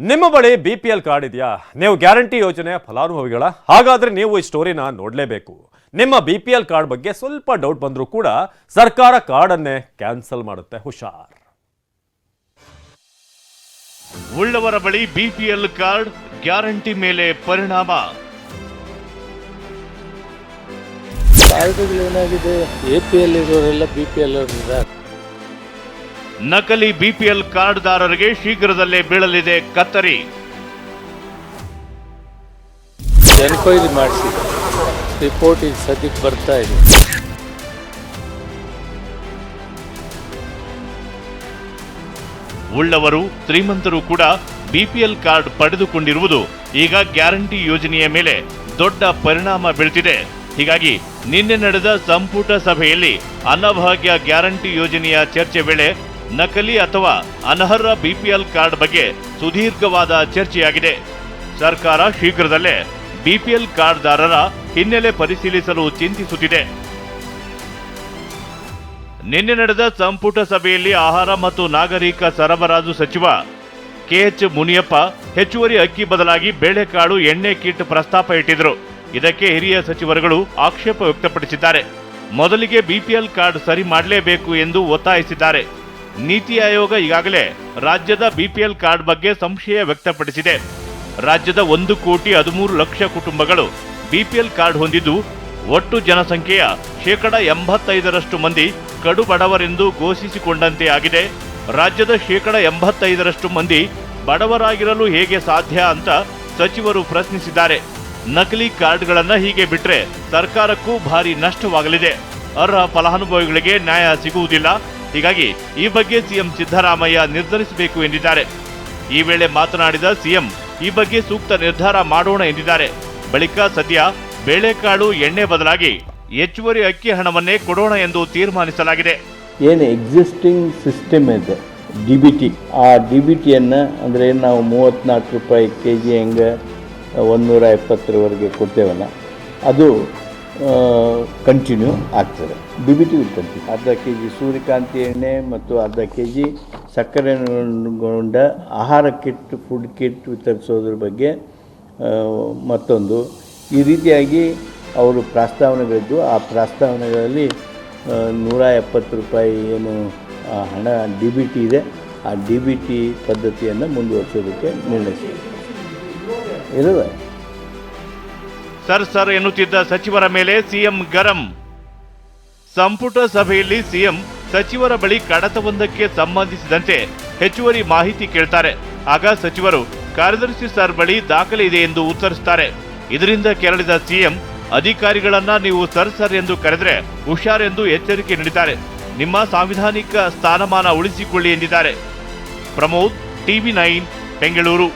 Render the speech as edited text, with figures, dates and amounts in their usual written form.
ನಿಮ್ಮ ಬಳಿ BPL card ಇದೆಯಾ? ನೀವು ಗ್ಯಾರಂಟಿ ಯೋಜನೆಯ ಫಲಾನುಭವಿಗಳ? ಹಾಗಾದ್ರೆ ನೀವು ಈ ಸ್ಟೋರಿನ ನೋಡಲೇಬೇಕು. ನಿಮ್ಮ BPL ಕಾರ್ಡ್ ಬಗ್ಗೆ ಸ್ವಲ್ಪ ಡೌಟ್ ಬಂದರೂ ಕೂಡ ಸರ್ಕಾರ ಕಾರ್ಡ್ ಅನ್ನೇ ಕ್ಯಾನ್ಸಲ್ ಮಾಡುತ್ತೆ. ಹುಷಾರ್. ಉಳ್ಳವರ ಬಳಿ BPL ಕಾರ್ಡ್ ಗ್ಯಾರಂಟಿ ಮೇಲೆ ಪರಿಣಾಮ. ಕಾರ್ಡ್ಗಳೇನಾಗಿದೆ, APL ಇರೋರೆಲ್ಲ BPL ಅವರಿದ್ದಾರೆ. ನಕಲಿ BPL ಕಾರ್ಡ್ದಾರರಿಗೆ ಶೀಘ್ರದಲ್ಲೇ ಬೀಳಲಿದೆ ಕತ್ತರಿ. ಎನ್ಕ್ವೈರಿ ಮಾಡಿಸಿದೆ, ರಿಪೋರ್ಟ್ ಈಗ ಸದ್ಯಕ್ಕೆ ಬರ್ತಾ ಇದೆ. ಉಳ್ಳವರು ಶ್ರೀಮಂತರು ಕೂಡ BPL ಕಾರ್ಡ್ ಪಡೆದುಕೊಂಡಿರುವುದು ಈಗ ಗ್ಯಾರಂಟಿ ಯೋಜನೆಯ ಮೇಲೆ ದೊಡ್ಡ ಪರಿಣಾಮ ಬೀಳ್ತಿದೆ. ಹೀಗಾಗಿ ನಿನ್ನೆ ನಡೆದ ಸಂಪುಟ ಸಭೆಯಲ್ಲಿ ಅನ್ನಭಾಗ್ಯ ಗ್ಯಾರಂಟಿ ಯೋಜನೆಯ ಚರ್ಚೆ ವೇಳೆ ನಕಲಿ ಅಥವಾ ಅನರ್ಹ BPL ಕಾರ್ಡ್ ಬಗ್ಗೆ ಸುದೀರ್ಘವಾದ ಚರ್ಚೆಯಾಗಿದೆ. ಸರ್ಕಾರ ಶೀಘ್ರದಲ್ಲೇ BPL ಕಾರ್ಡ್ದಾರರ ಹಿನ್ನೆಲೆ ಪರಿಶೀಲಿಸಲು ಚಿಂತಿಸುತ್ತಿದೆ. ನಿನ್ನೆ ನಡೆದ ಸಂಪುಟ ಸಭೆಯಲ್ಲಿ ಆಹಾರ ಮತ್ತು ನಾಗರಿಕ ಸರಬರಾಜು ಸಚಿವ KH ಮುನಿಯಪ್ಪ ಹೆಚ್ಚುವರಿ ಅಕ್ಕಿ ಬದಲಾಗಿ ಬೇಳೆಕಾಳು, ಎಣ್ಣೆ ಕಿಟ್ ಪ್ರಸ್ತಾಪ ಇಟ್ಟಿದ್ರು. ಇದಕ್ಕೆ ಹಿರಿಯ ಸಚಿವರುಗಳು ಆಕ್ಷೇಪ ವ್ಯಕ್ತಪಡಿಸಿದ್ದಾರೆ. ಮೊದಲಿಗೆ BPL ಕಾರ್ಡ್ ಸರಿ ಮಾಡಲೇಬೇಕು ಎಂದು ಒತ್ತಾಯಿಸಿದ್ದಾರೆ. ನೀತಿ ಆಯೋಗ ಈಗಾಗಲೇ ರಾಜ್ಯದ BPL ಕಾರ್ಡ್ ಬಗ್ಗೆ ಸಂಶಯ ವ್ಯಕ್ತಪಡಿಸಿದೆ. ರಾಜ್ಯದ 1,13,00,000 ಕುಟುಂಬಗಳು BPL ಕಾರ್ಡ್ ಹೊಂದಿದ್ದು, ಒಟ್ಟು ಜನಸಂಖ್ಯೆಯ 85% ಮಂದಿ ಕಡು ಬಡವರೆಂದು ಘೋಷಿಸಿಕೊಂಡಂತೆ ಆಗಿದೆ. ರಾಜ್ಯದ 85% ಮಂದಿ ಬಡವರಾಗಿರಲು ಹೇಗೆ ಸಾಧ್ಯ ಅಂತ ಸಚಿವರು ಪ್ರಶ್ನಿಸಿದ್ದಾರೆ. ನಕಲಿ ಕಾರ್ಡ್ಗಳನ್ನ ಹೀಗೆ ಬಿಟ್ರೆ ಸರ್ಕಾರಕ್ಕೂ ಭಾರಿ ನಷ್ಟವಾಗಲಿದೆ. ಅರ್ಹ ಫಲಾನುಭವಿಗಳಿಗೆ ನ್ಯಾಯ ಸಿಗುವುದಿಲ್ಲ. ಹೀಗಾಗಿ ಈ ಬಗ್ಗೆ ಸಿಎಂ ಸಿದ್ದರಾಮಯ್ಯ ನಿರ್ಧರಿಸಬೇಕು ಎಂದಿದ್ದಾರೆ. ಈ ವೇಳೆ ಮಾತನಾಡಿದ ಸಿಎಂ, ಈ ಬಗ್ಗೆ ಸೂಕ್ತ ನಿರ್ಧಾರ ಮಾಡೋಣ ಎಂದಿದ್ದಾರೆ. ಬಳಿಕ ಸದ್ಯ ಬೇಳೆಕಾಳು, ಎಣ್ಣೆ ಬದಲಾಗಿ ಹೆಚ್ಚುವರಿ ಅಕ್ಕಿ ಹಣವನ್ನೇ ಕೊಡೋಣ ಎಂದು ತೀರ್ಮಾನಿಸಲಾಗಿದೆ. ಏನು ಎಕ್ಸಿಸ್ಟಿಂಗ್ ಸಿಸ್ಟಮ್ ಇದೆ DBT, ಆ DBTಯನ್ನು ಅಂದರೆ ನಾವು 34 ರೂಪಾಯಿ kg ಹೆಂಗೆ 120ವರೆಗೆ ಕೊಡ್ತೇವಲ್ಲ, ಅದು ಕಂಟಿನ್ಯೂ ಆಗ್ತದೆ. DBT will continue. ಅರ್ಧ kg ಸೂರ್ಯಕಾಂತಿ ಎಣ್ಣೆ ಮತ್ತು ಅರ್ಧ kg ಸಕ್ಕರೆಗೊಂಡ ಆಹಾರ ಕಿಟ್, ಫುಡ್ ಕಿಟ್ ವಿತರಿಸೋದ್ರ ಬಗ್ಗೆ ಮತ್ತೊಂದು, ಈ ರೀತಿಯಾಗಿ ಅವರು ಪ್ರಸ್ತಾವನೆಗಳಿದ್ದು, ಆ ಪ್ರಸ್ತಾವನೆಗಳಲ್ಲಿ 170 ರೂಪಾಯಿ ಏನು ಹಣ DBT ಇದೆ, ಆ DBT ಪದ್ಧತಿಯನ್ನು ಮುಂದುವರಿಸೋದಕ್ಕೆ ನಿರ್ಣಯಿಸಿದೆ. ಇಲ್ಲವೇ ಸರ್ ಎನ್ನುತ್ತಿದ್ದ ಸಚಿವರ ಮೇಲೆ ಸಿಎಂ ಗರಂ. ಸಂಪುಟ ಸಭೆಯಲ್ಲಿ ಸಿಎಂ ಸಚಿವರ ಬಳಿ ಕಡತವೊಂದಕ್ಕೆ ಸಂಬಂಧಿಸಿದಂತೆ ಹೆಚ್ಚುವರಿ ಮಾಹಿತಿ ಕೇಳ್ತಾರೆ. ಆಗ ಸಚಿವರು ಕಾರ್ಯದರ್ಶಿ ಸರ್ ಬಳಿ ದಾಖಲೆ ಇದೆ ಎಂದು ಉತ್ತರಿಸುತ್ತಾರೆ. ಇದರಿಂದ ಕೆರಳಿದ ಸಿಎಂ ಅಧಿಕಾರಿಗಳನ್ನ ನೀವು ಸರ್ ಎಂದು ಕರೆದರೆ ಹುಷಾರೆಂದು ಎಚ್ಚರಿಕೆ ನೀಡಿದ್ದಾರೆ. ನಿಮ್ಮ ಸಾಂವಿಧಾನಿಕ ಸ್ಥಾನಮಾನ ಉಳಿಸಿಕೊಳ್ಳಿ ಎಂದಿದ್ದಾರೆ. ಪ್ರಮೋದ್, TV9, ಬೆಂಗಳೂರು.